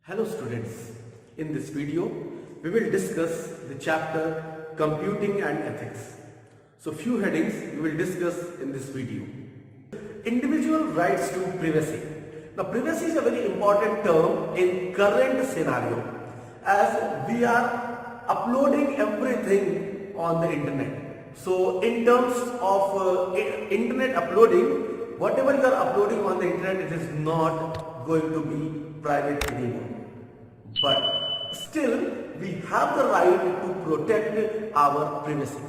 Hello students, in this video we will discuss the chapter Computing and Ethics. So few headings we will discuss in this video. Individual rights to privacy. Now privacy is a very important term in current scenario as we are uploading everything on the internet. So in terms of internet uploading, whatever you are uploading on the internet, it is not going to be private anymore. But still we have the right to protect our privacy.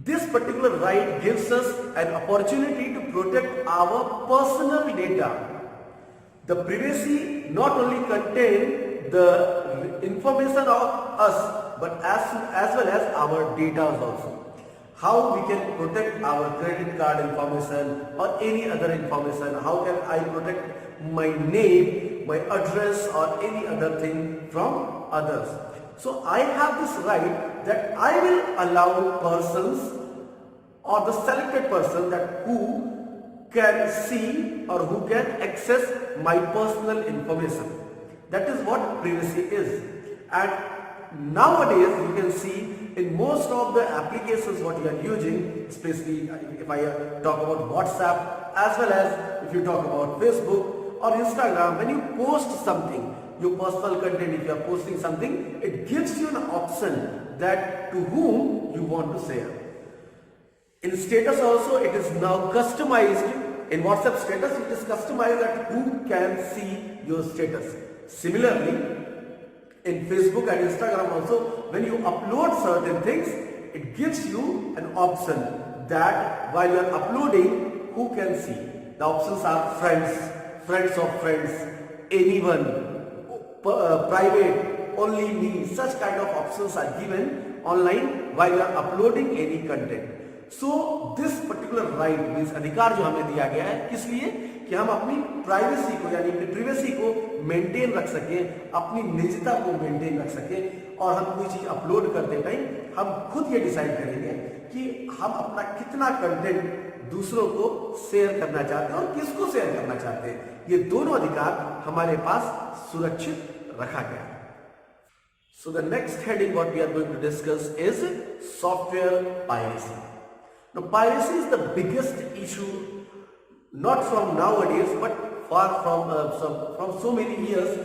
This particular right gives us an opportunity to protect our personal data. The privacy not only contains the information of us but as well as our data also. How we can protect our credit card information or any other information? How can I protect my name, my address or any other thing from others? So I have this right that I will allow persons or the selected person that who can see or who can access my personal information. That is what privacy is. And nowadays you can see in most of the applications what you are using, especially if I talk about WhatsApp as well as if you talk about Facebook or Instagram, when you post something, your personal content, if you are posting something, it gives you an option that to whom you want to share. In status also it is now customized. In WhatsApp status it is customized that who can see your status. Similarly, in Facebook and Instagram also, when you upload certain things, it gives you an option that while you are uploading, who can see. The options are friends, friends of friends, anyone, private, only me. Such kind of options are given online while you are uploading any content. So this particular right means अधिकार जो हमें दिया गया है किस लिए कि हम अपनी प्राइवेसी को यानी अपनी प्रिवेसी को मेंटेन रख सकें, अपनी निजता को मेंटेन रख सकें और हम कोई चीज अपलोड करते टाइम हम खुद ये डिसाइड करेंगे कि हम अपना कितना कंटेंट दूसरों को शेयर करना चाहते हैं और किसको शेयर करना चाहते हैं. ये दोनों अधिकार हमारे पास सुरक्षित रखा गया है. So the next heading what we are going to discuss is software piracy. Now piracy is the biggest issue not from nowadays but far from so many years.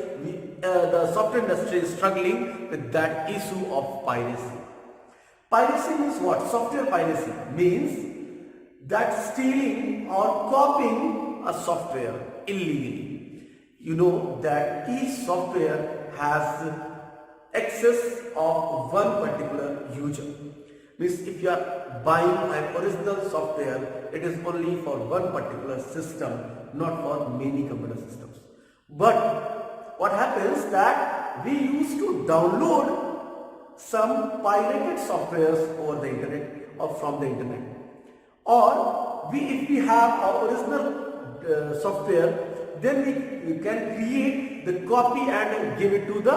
The software industry is struggling with that issue of piracy. Piracy means what? Software piracy means that stealing or copying a software illegally. You know that each software has access of one particular user. Means if you are buying an original software, it is only for one particular system, not for many computer systems. But what happens that we used to download some pirated softwares over the internet or from the internet. Or if we have our original software, then we can create the copy and give it to the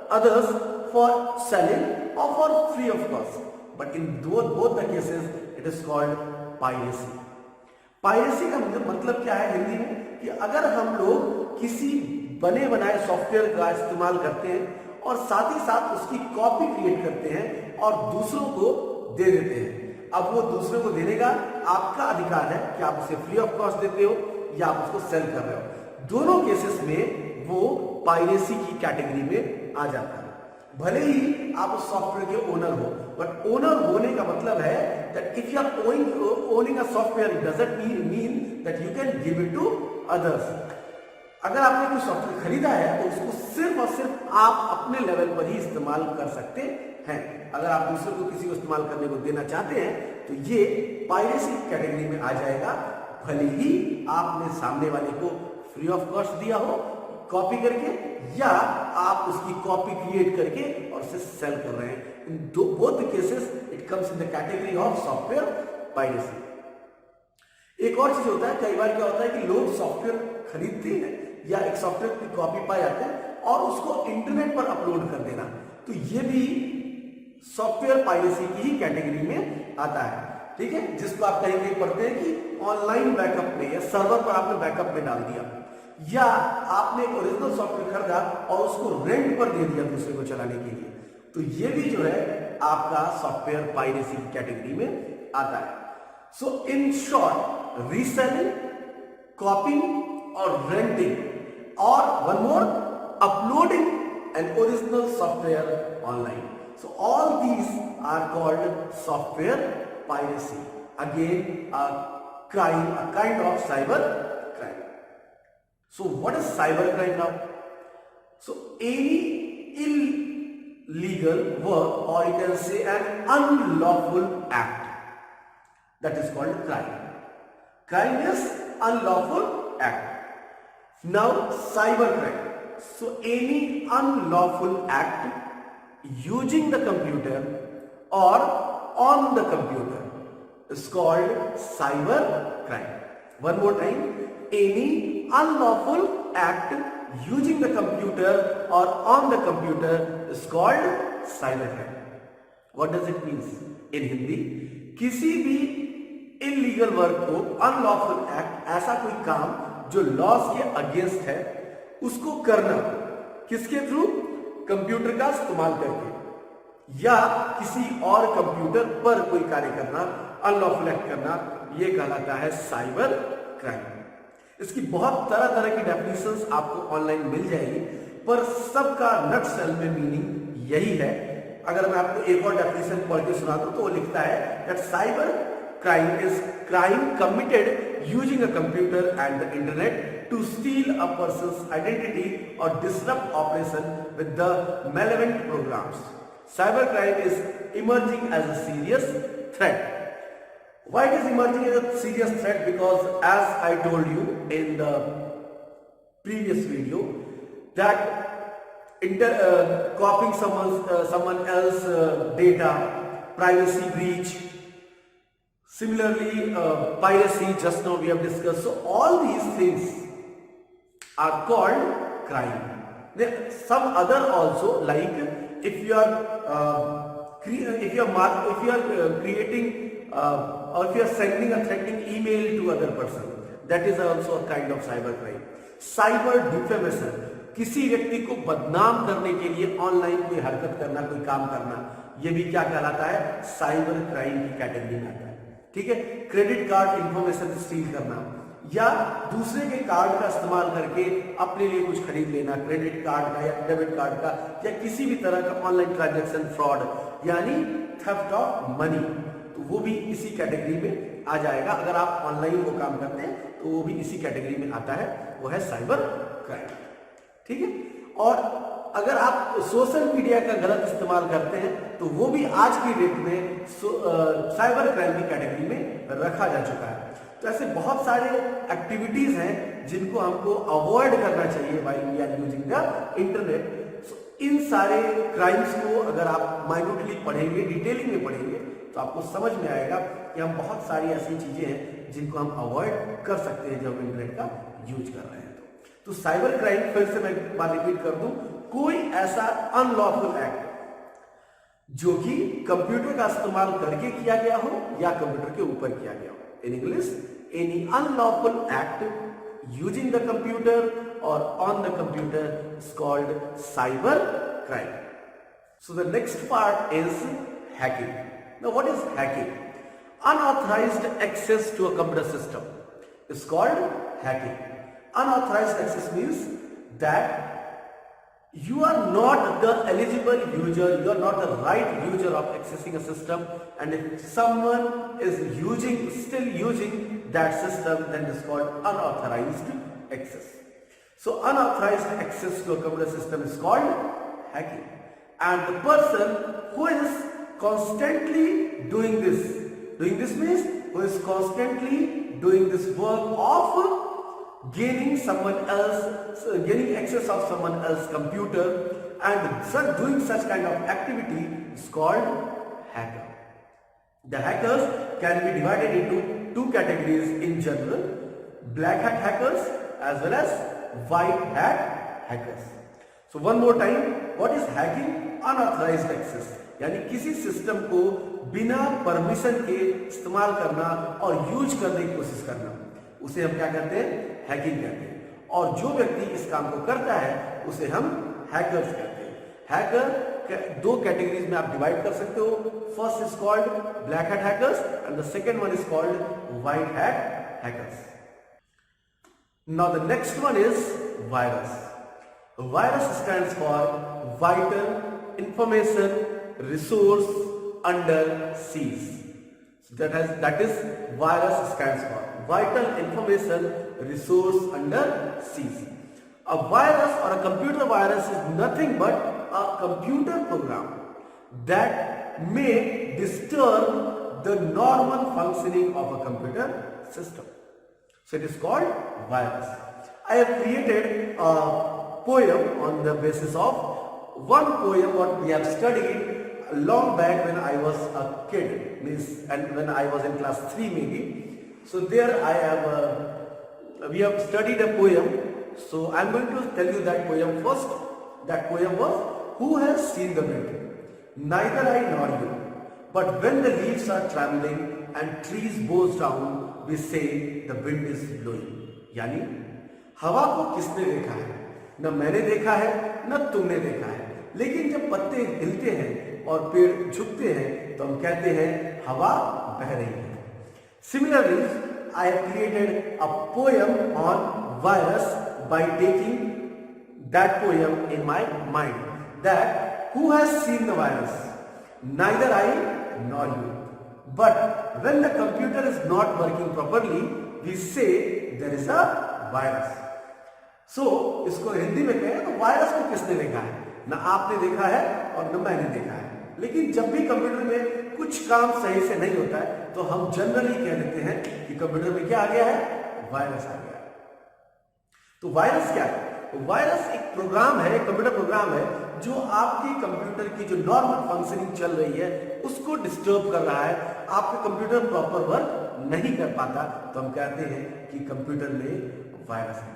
others for selling or for free of cost. But in both the cases, it is called piracy. Piracy का मतलब क्या है हिंदी में कि अगर हम लोग किसी बने बनाए सॉफ्टवेयर का इस्तेमाल करते हैं और साथ ही साथ उसकी कॉपी क्रिएट करते हैं और दूसरों को दे देते हैं. अब वो दूसरों को देने का आपका अधिकार है कि आप उसे फ्री ऑफ कॉस्ट देते हो या आप उसको सेल कर रहे हो. दोनों केसेस में वो पायरेसी की कैटेगरी में आ जाता है. भले ही आप उस सॉफ्टवेयर के ओनर हो, बट ओनर होने का मतलब है that if you are owning a software, it doesn't mean that you can give it to others. अगर आपने कोई सॉफ्टवेयर खरीदा है तो उसको सिर्फ और सिर्फ आप अपने लेवल पर ही इस्तेमाल कर सकते हैं. अगर आप दूसरे को किसी को इस्तेमाल करने को देना चाहते हैं तो ये पायरेसी कैटेगरी में आ जाएगा, भले ही आपने सामने वाले को फ्री ऑफ कॉस्ट दिया हो कॉपी करके या आप उसकी कॉपी क्रिएट करके और उसे सेल कर रहे हैं. In both cases it comes in the category of software piracy. एक और चीज होता है, कई बार क्या होता है कि लोग सॉफ्टवेयर खरीदते हैं या एक सॉफ्टवेयर की कॉपी पा जाते हैं और उसको इंटरनेट पर अपलोड कर देना, तो ये भी सॉफ्टवेयर पायरेसी की ही कैटेगरी में आता है. ठीक है, जिसको आप कहीं कहीं पढ़ते हैं कि ऑनलाइन बैकअप में या सर्वर पर आपने बैकअप में डाल दिया. या आपने एक ओरिजिनल सॉफ्टवेयर खरीदा और उसको रेंट पर दे दिया दूसरे को चलाने के लिए, तो ये भी जो है आपका सॉफ्टवेयर पायरेसी की कैटेगरी में आता है। सो इन शॉर्ट, रीसेलिंग, कॉपिंग और रेंटिंग और one more, uploading an original software online. So all these are called software piracy. Again, a crime, a kind of cyber crime. So what is cyber crime now? So any illegal work, or you can say an unlawful act, that is called crime. Crime is unlawful act. Now cyber crime. So any unlawful act using the computer or on the computer is called cyber crime. One more time, any unlawful act using the computer or on the computer is called cyber crime. What does it mean in Hindi? किसी भी illegal work को, unlawful act, ऐसा कोई काम जो laws के against है, उसको करना किसके थ्रू? कंप्यूटर का इस्तेमाल करके, या किसी और कंप्यूटर पर कोई कार्य करना, अनलॉफुल एक्ट करना, यह कहलाता है साइबर क्राइम। इसकी बहुत तरह तरह की डेफिनेशंस आपको ऑनलाइन मिल जाएगी, पर सबका नटशेल में मीनिंग यही है। अगर मैं आपको एक और डेफिनेशन पढ़ के सुना दूं तो वो लिखता है that cyber crime is crime committed using a computer and the internet to steal a person's identity or disrupt operation with the malevolent programs. Cybercrime is emerging as a serious threat. Why it is emerging as a serious threat? Because as I told you in the previous video that copying someone else's data, privacy breach, similarly piracy, just now we have discussed. So all these things are called crime. There some other also, like if you are creating or if you are sending a threatening email to other person, that is also a kind of cyber crime. Cyber defamation, किसी व्यक्ति को बदनाम करने के लिए online कोई हरकत करना, कोई काम करना, ये भी क्या कहलाता है? साइबर क्राइम की कैटेगरी में आता है। ठीक है। क्रेडिट कार्ड इंफॉर्मेशन स्टील करना या दूसरे के कार्ड का इस्तेमाल करके अपने लिए कुछ खरीद लेना, क्रेडिट कार्ड का या डेबिट कार्ड का या किसी भी तरह का ऑनलाइन ट्रांजैक्शन फ्रॉड, यानी थेफ्ट ऑफ मनी, तो वो भी इसी कैटेगरी में आ जाएगा। अगर आप ऑनलाइन वो काम करते हैं तो वो भी इसी कैटेगरी में आता है, वो है साइबर क्राइम। ठीक है। और अगर आप सोशल मीडिया का गलत इस्तेमाल करते हैं तो वो भी आज की डेट में साइबर क्राइम की कैटेगरी में रखा जा चुका है। तो ऐसे बहुत सारे एक्टिविटीज हैं जिनको हमको अवॉइड करना चाहिए while we are using the internet. इन सारे क्राइम्स को अगर आप माइन्यूटली पढ़ेंगे, डिटेलिंग में पढ़ेंगे, तो आपको समझ में आएगा कि हम बहुत सारी ऐसी चीजें हैं जिनको हम अवॉइड कर सकते हैं जब इंटरनेट का यूज कर रहे हैं। तो साइबर क्राइम, फिर से मैं बात रिपीट कर दूं, कोई ऐसा अनलॉफुल एक्ट जो कि कंप्यूटर का इस्तेमाल करके किया गया हो या कंप्यूटर के ऊपर किया गया हो। In English, any unlawful act using the computer और on the computer is called cyber crime. So the next part is hacking. Now what is hacking? Unauthorised access to a computer system is called hacking. Unauthorized access means that you are not the eligible user, you are not the right user of accessing a system, and if someone is still using that system, then it is called unauthorized access. So unauthorized access to a computer system is called hacking, and the person who is constantly doing this means who is constantly doing this work of gaining access of someone else's computer and doing such kind of activity is called hacker. The hackers can be divided into two categories in general: black hat hackers as well as white hat hackers. So one more time, what is hacking? Unauthorized access, यानी किसी system को बिना permission के इस्तेमाल करना और use करने की कोशिश करना, उसे हम क्या कहते हैं? हैकिंग कहते हैं। और जो व्यक्ति इस काम को करता है उसे हम हैकर्स कहते हैं। हैकर दो कैटेगरीज में आप डिवाइड कर सकते हो। First is called black hat hackers and the second one is called white hat hackers. Now the next one is virus. Virus stands for Vital Information Resource Under Siege. So that is virus stands for Vital Information Resource Under Siege. A virus or a computer virus is nothing but a computer program that may disturb the normal functioning of a computer system. So it is called virus. I have created a poem on the basis of one poem what we have studied long back when I was a kid, and when I was in class 3 maybe. So there we have studied a poem. So I am going to tell you that poem first. That poem was, who has seen the wind? Neither I nor you. But when the leaves are trembling and trees bows down, we say the wind is blowing. यानी हवा को किसने देखा है? न मैंने देखा है न तुमने देखा है, लेकिन जब पत्ते हिलते हैं और पेड़ झुकते हैं तो हम कहते हैं हवा बह रही है। Similarly, I have created a poem on virus by taking that poem in my mind. That who has seen the virus? Neither I nor you. But when the computer is not working properly, we say there is a virus. इसको हिंदी में कहें तो virus को किसने देखा है? ना आपने देखा है और न मैंने देखा है। लेकिन जब भी कंप्यूटर में कुछ काम सही से नहीं होता है तो हम जनरली कह देते हैं कि कंप्यूटर में क्या आ गया है? वायरस आ गया है। तो वायरस क्या है? तो वायरस एक प्रोग्राम है, कंप्यूटर प्रोग्राम है जो आपके कंप्यूटर की जो नॉर्मल फंक्शनिंग चल रही है उसको डिस्टर्ब कर रहा है। आपका कंप्यूटर प्रॉपर वर्क नहीं कर पाता तो हम कहते हैं कि कंप्यूटर में वायरस है।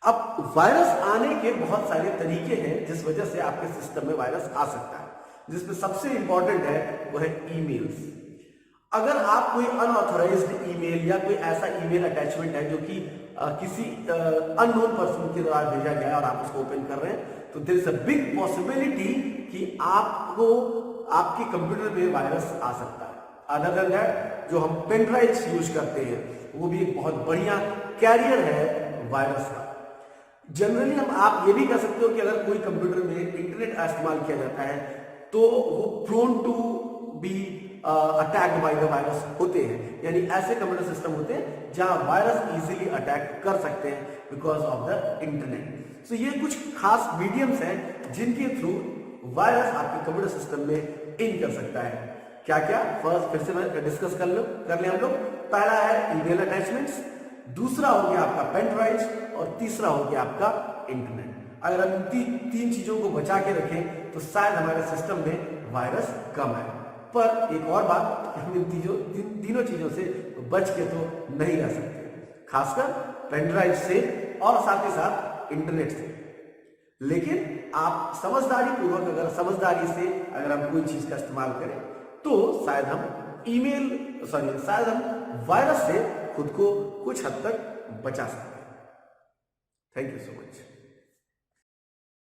अब वायरस आने के बहुत सारे तरीके हैं जिस वजह से आपके सिस्टम में वायरस आ सकता है, जिसमें सबसे इंपॉर्टेंट है वो है ईमेल्स। अगर आप कोई अनऑथराइज्ड ईमेल या कोई ऐसा ईमेल अटैचमेंट है जो कि किसी अननोन पर्सन के द्वारा भेजा गया है और आप उसको ओपन कर रहे हैं तो there is a big possibility कि आपको आपके कंप्यूटर में वायरस आ सकता है। अदर देन दैट, जो हम पेन ड्राइव्स यूज करते हैं वो भी एक बहुत बढ़िया कैरियर है वायरस का। जनरली आप ये भी कह सकते हो कि अगर कोई कंप्यूटर में इंटरनेट का इस्तेमाल किया जाता है तो वो prone to be attacked by the virus होते हैं, यानी ऐसे कंप्यूटर सिस्टम होते हैं जहां वायरस इजीली अटैक कर सकते हैं बिकॉज ऑफ द इंटरनेट। सो ये कुछ खास मीडियम्स हैं जिनके थ्रू वायरस आपके कंप्यूटर सिस्टम में इन कर सकता है। क्या क्या? फर्स्ट फिर से डिस्कस कर लें हम लोग। पहला है ईमेल अटैचमेंट्स, दूसरा हो गया आपका पेन ड्राइव और तीसरा हो गया आपका इंटरनेट। अगर हम तीन चीजों को बचा के रखें तो शायद हमारे सिस्टम में वायरस कम है। पर एक और बात, हम इन तीनों चीजों से बच के तो नहीं रह सकते, खासकर पेन ड्राइव से और साथ ही साथ इंटरनेट से। लेकिन आप समझदारी पूर्वक अगर हम कोई चीज का इस्तेमाल करें तो शायद हम वायरस से खुद को कुछ हद तक बचा सकते हैं। Thank you so much.